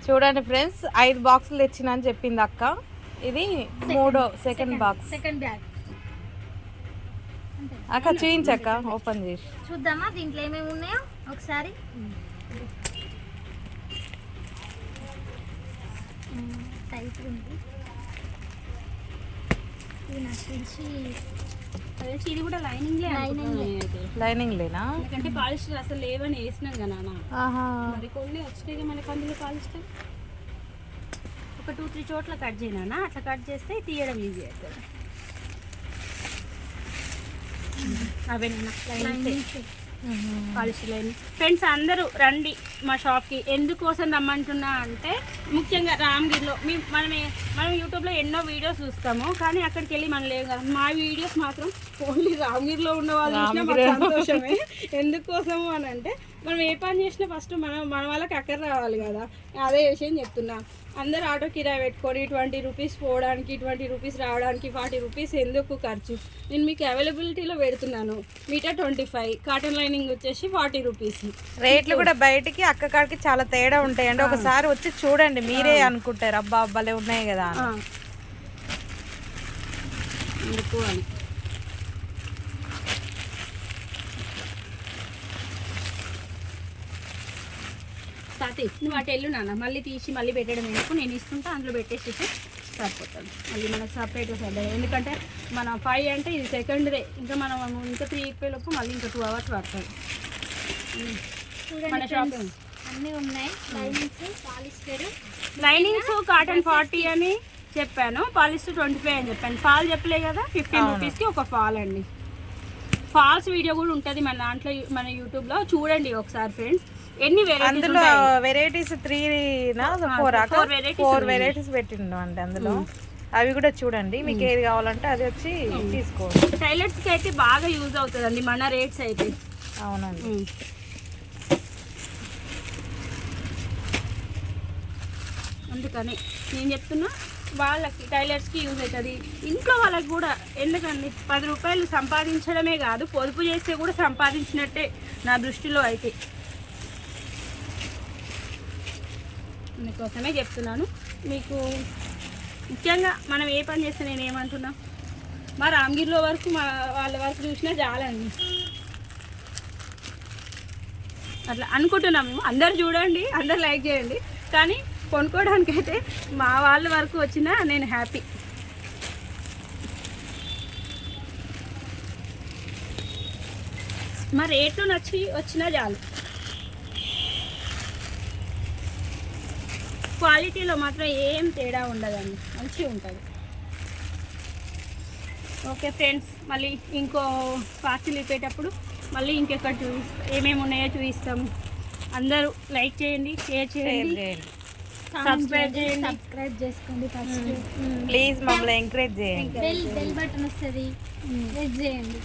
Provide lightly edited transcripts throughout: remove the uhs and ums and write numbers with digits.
చూడండి ఫ్రెండ్స్ 5 బాక్సులు తెచ్చిన అని చెప్పింది అక్క. ఇది సెకండ్ బాక్స్. సెకండ్ బ్యాగ్ అక్క చూయించక్క, ఓపెన్ చేసి చూద్దామా దీంట్లో ఏమేమి ఉన్నాయో ఒకసారి. టైట్ ఉంది ఇది, నాకు తెలిసి ఇది కూడా లైనింగ్ లేనా? ఎందుకంటే పాలిస్టర్ అసలు లేవని వేసినాం కదా మరి కొన్ని వచ్చినాయి మనకి అందులో పాలిస్టర్. ఒక 2-3 చోట్ల కట్ చేయనా, అట్లా కట్ చేస్తే తీయడం ఈజీ అవుతుంది. అవేనా పాలిస్టర్ లైన్. ఫ్రెండ్స్ అందరూ రండి మా షాప్కి. ఎందుకోసం రమ్మంటున్నా అంటే ముఖ్యంగా రామగిరిలో మనం యూట్యూబ్లో ఎన్నో వీడియోస్ చూస్తాము, కానీ అక్కడికి వెళ్ళి మనం లేవు కదా. మా వీడియోస్ మాత్రం ఓన్లీ రామగిరిలో ఉన్న వాళ్ళు చూసినా మాకు సంతోషమే. ఎందుకోసము అని అంటే మనం ఏ పని చేసినా ఫస్ట్ మన వాళ్ళకి అక్కడ రావాలి కదా. అదే విషయం చెప్తున్నా. అందరు ఆటో కిరాయి పెట్టుకొని 20 రూపీస్ పోవడానికి, 20 రూపీస్ రావడానికి, 40 రూపీస్ ఎందుకు ఖర్చు. నేను మీకు అవైలబిలిటీలో పెడుతున్నాను. మీటర్ 25, కాటన్ లైనింగ్ వచ్చేసి 40 రూపీస్. రేట్లు కూడా బయటికి అక్క కాడికి చాలా తేడా ఉంటాయండి. ఒకసారి వచ్చి చూడండి, మీరే అనుకుంటారు అబ్బా భలే ఉన్నాయి కదా ఎందుకు అని. తాతి నువ్వు అటు వెళ్ళు నాన్న, మళ్ళీ తీసి మళ్ళీ పెట్టడం ఎందుకు, నేను ఇస్తుంటా అందులో పెట్టేసి సరిపోతుంది. మళ్ళీ మనకు సపరేట్గా సర్దాయి. ఎందుకంటే మన 5 అంటే ఇది సెకండ్ డే, ఇంకా మనం ఇంకా 3 అయిపోయేలోపు మళ్ళీ ఇంకా 2 hours పడుతుంది. మన షాపింగ్ అన్నీ ఉన్నాయి. పాలిస్టర్ లైనింగ్స్ కాటన్ 40 అని చెప్పాను, పాలిస్టర్ 25 అని చెప్పాను. ఫాల్ చెప్పలే కదా, 15 రూపీస్కి ఒక ఫాల్ అండి. ఫాల్స్ వీడియో కూడా ఉంటుంది మన దాంట్లో, మన యూట్యూబ్లో చూడండి ఒకసారి ఫ్రెండ్స్. ఎన్ని వెరైటీస్ 4 వెరైటీస్ పెట్టిండు అంటే అందులో. అవి కూడా చూడండి, మీకు ఏది కావాలంటే అది వచ్చి తీసుకోండి. టైలర్స్కి అయితే బాగా యూజ్ అవుతుందండి మన రేట్స్ అయితే. అవునండి. అందుకని నేను చెప్తున్నా, వాళ్ళకి టైలర్స్కి యూజ్ అవుతుంది, ఇంట్లో వాళ్ళకి కూడా. ఎందుకండి 10 రూపాయలు సంపాదించడమే కాదు, పొదుపు చేస్తే కూడా సంపాదించినట్టే నా దృష్టిలో అయితే. అందుకోసమే చెప్తున్నాను మీకు. ముఖ్యంగా మనం ఏ పని చేస్తే నేను ఏమంటున్నా, మా రామగిరిలో వరకు మా వాళ్ళ వరకు చూసినా చాలండి అట్లా అనుకుంటున్నాం మేము. అందరు చూడండి, అందరు లైక్ చేయండి, కానీ కొనుక్కోవడానికైతే మా వాళ్ళ వరకు వచ్చినా నేను హ్యాపీ. మా రేట్లు నచ్చి వచ్చినా చాలు. క్వాలిటీలో మాత్రం ఏం తేడా ఉండదండి, మంచిగా ఉంటుంది. ఓకే ఫ్రెండ్స్, మళ్ళీ ఇంకో పార్సిల్ ఇప్పేటప్పుడు మళ్ళీ ఇంకెక్కడ ఏమేమి ఉన్నాయో చూపిస్తాము. అందరూ లైక్ చేయండి, షేర్ చేయండి, సబ్స్క్రైబ్ చేసుకోండి. ఫస్ట్ ప్లీజ్ మమ్మల్ని ఎంకరేజ్ చేయండి. బెల్ బటన్ వస్తుంది, ప్రెస్ చేయండి.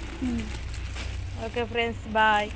Okay friends, bye.